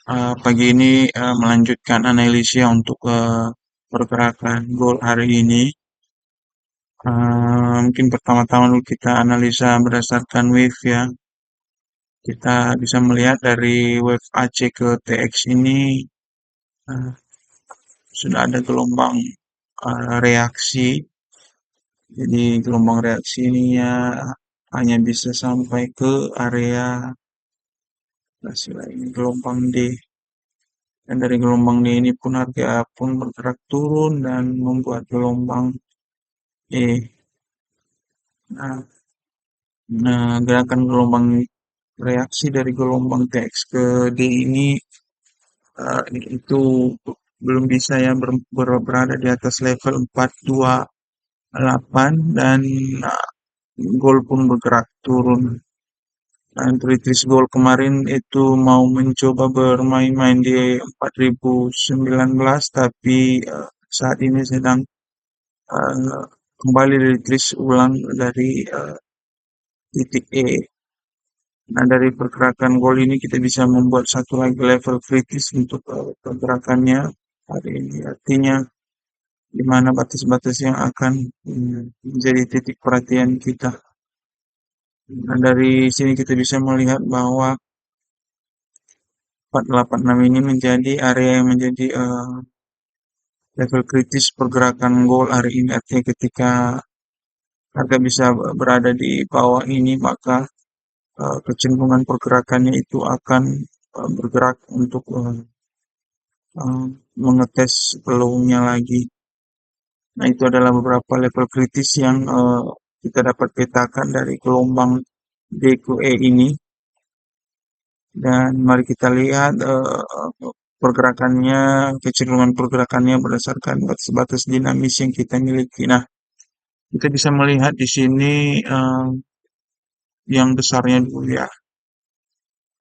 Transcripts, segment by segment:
Pagi ini melanjutkan analisis untuk pergerakan gold hari ini. Mungkin pertama-tama dulu kita analisa berdasarkan wave ya. Kita bisa melihat dari wave AC ke TX ini uh, sudah ada gelombang reaksi. Jadi gelombang reaksi ini ya hanya bisa sampai ke area ini gelombang D. Dan dari gelombang D ini pun harga pun bergerak turun dan membuat gelombang E. Nah, gerakan gelombang reaksi dari gelombang TX ke D ini eh, itu belum bisa ya berada di atas level 428 dan gold pun bergerak turun. Dan retreat gold kemarin itu mau mencoba bermain-main di 4019 tapi saat ini sedang eh, kembali retreat ulang dari titik E. Nah, dari pergerakan gold ini kita bisa membuat satu lagi level kritis untuk pergerakannya hari ini. Artinya di mana batas-batas yang akan menjadi titik perhatian kita. Nah, dari sini kita bisa melihat bahwa 486 ini menjadi area yang menjadi level kritis pergerakan gold hari ini. Artinya ketika harga bisa berada di bawah ini, maka kecenderungan pergerakannya itu akan bergerak untuk mengetes peluangnya lagi. Nah, itu adalah beberapa level kritis yang kita dapat petakan dari gelombang DQE ini. Dan mari kita lihat pergerakannya, kecenderungan pergerakannya berdasarkan batas-batas dinamis yang kita miliki. Nah, kita bisa melihat di sini yang besarnya dulu ya.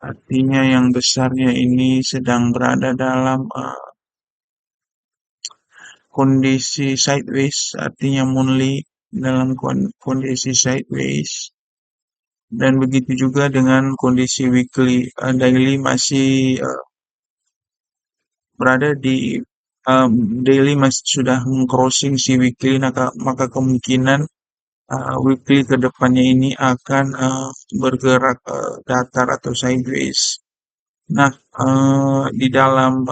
Artinya yang besarnya ini sedang berada dalam kondisi sideways, artinya monthly dalam kondisi sideways. Dan begitu juga dengan kondisi weekly, daily masih berada di daily masih sudah mengcrossing si weekly, maka kemungkinan weekly ke depannya ini akan bergerak datar atau sideways. Nah, di dalam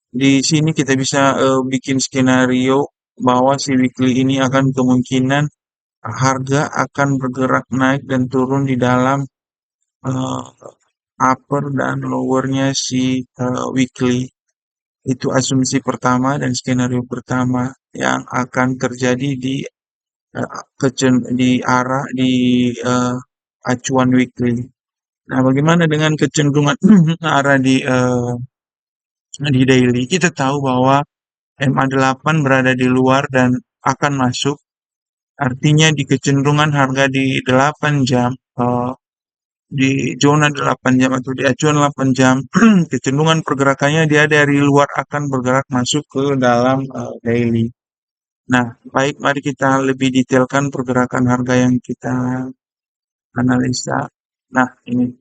di sini kita bisa bikin skenario bahwa si weekly ini akan kemungkinan harga akan bergerak naik dan turun di dalam uh, upper dan lowernya si weekly. Itu asumsi pertama dan skenario pertama yang akan terjadi di di arah di acuan weekly. Nah, bagaimana dengan kecenderungan arah di daily? Kita tahu bahwa MA8 berada di luar dan akan masuk. Artinya di kecenderungan harga di 8 jam, di zona 8 jam atau di acuan 8 jam, kecenderungan pergerakannya dia dari luar akan bergerak masuk ke dalam daily. Nah, baik, mari kita lebih detailkan pergerakan harga yang kita analisa. Nah, ini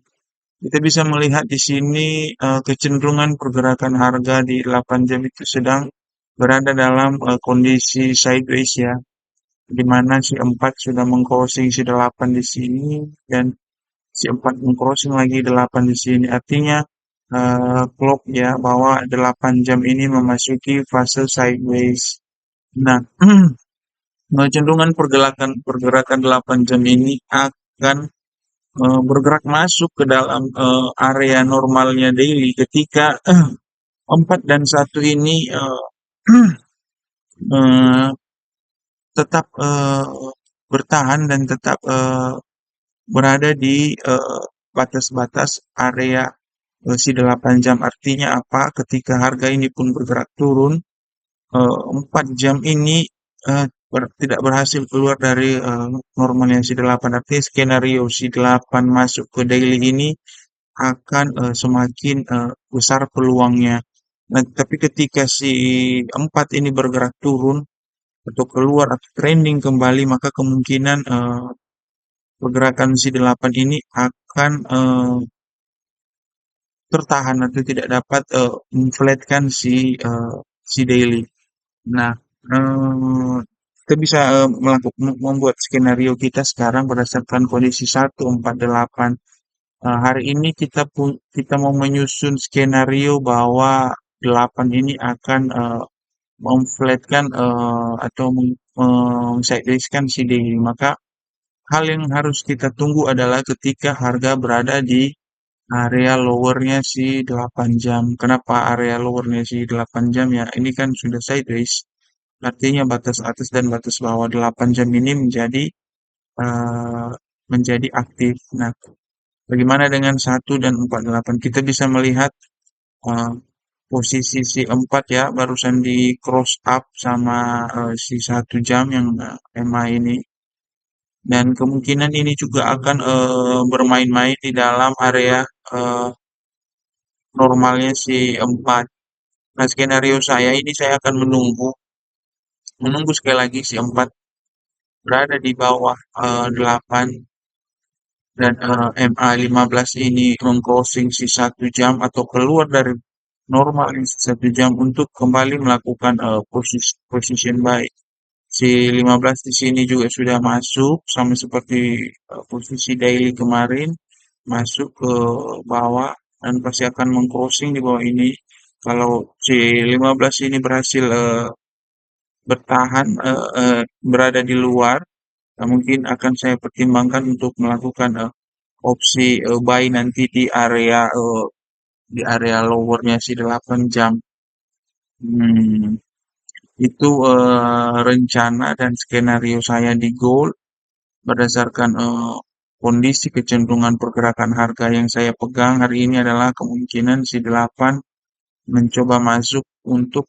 kita bisa melihat di sini kecenderungan pergerakan harga di 8 jam itu sedang berada dalam kondisi sideways ya, di mana si 4 sudah mengcrossing si 8 di sini dan si 4 mengcrossing lagi 8 di sini. Artinya clock ya bahwa 8 jam ini memasuki fase sideways. Nah, kecenderungan pergerakan pergerakan 8 jam ini akan bergerak masuk ke dalam area normalnya daily ketika 4 dan 1 ini eh, tetap bertahan dan tetap berada di batas-batas area si 8 jam. Artinya apa? Ketika harga ini pun bergerak turun, 4 jam ini tidak berhasil keluar dari normalnya si 8. Artinya skenario si 8 masuk ke daily ini akan semakin besar peluangnya. Nah, tapi ketika si 4 ini bergerak turun atau keluar atau trending kembali, maka kemungkinan pergerakan si 8 ini akan tertahan atau tidak dapat memflatkan si daily. Nah, eee, kita bisa, membuat skenario kita sekarang berdasarkan kondisi 148. Hari ini kita mau menyusun skenario bahwa 8 ini akan, memflatkan, atau sideways-kan si daily. Maka hal yang harus kita tunggu adalah ketika harga berada di area lower-nya si 8 jam. Kenapa area lower-nya si 8 jam ya? Ini kan sudah sideways. Artinya batas atas dan batas bawah 8 jam ini eee, menjadi aktif. Nah, bagaimana dengan 1 dan 48? Kita bisa melihat eee, posisi si 4 ya, barusan di cross up sama si 1 jam yang EMA ini. Dan kemungkinan ini juga akan bermain-main di dalam area normalnya si 4. Nah, skenario saya ini saya akan menunggu sekali lagi si 4 berada di bawah 8 dan MA 15 ini meng-closing si 1 jam atau keluar dari normal di 1 jam untuk kembali melakukan position buy. Si 15 di sini juga sudah masuk sama seperti posisi daily kemarin, masuk ke bawah dan pasti akan meng-closing di bawah ini. Kalau si 15 ini berhasil bertahan berada di luar, mungkin akan saya pertimbangkan untuk melakukan opsi buy nanti di area lowernya si 8 jam. Hmm, itu rencana dan skenario saya di gold berdasarkan kondisi kecenderungan pergerakan harga yang saya pegang hari ini adalah kemungkinan si 8 mencoba masuk untuk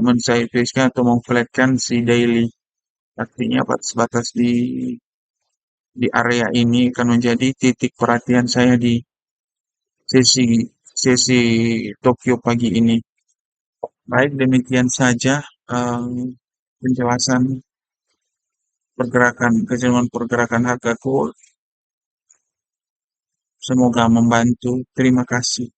men-sideways-nya atau memflatkan si daily. Artinya batas-batas di area ini akan menjadi titik perhatian saya di sesi sesi Tokyo pagi ini. Baik, demikian saja penjelasan kecenderungan pergerakan harga gold. Semoga membantu. Terima kasih.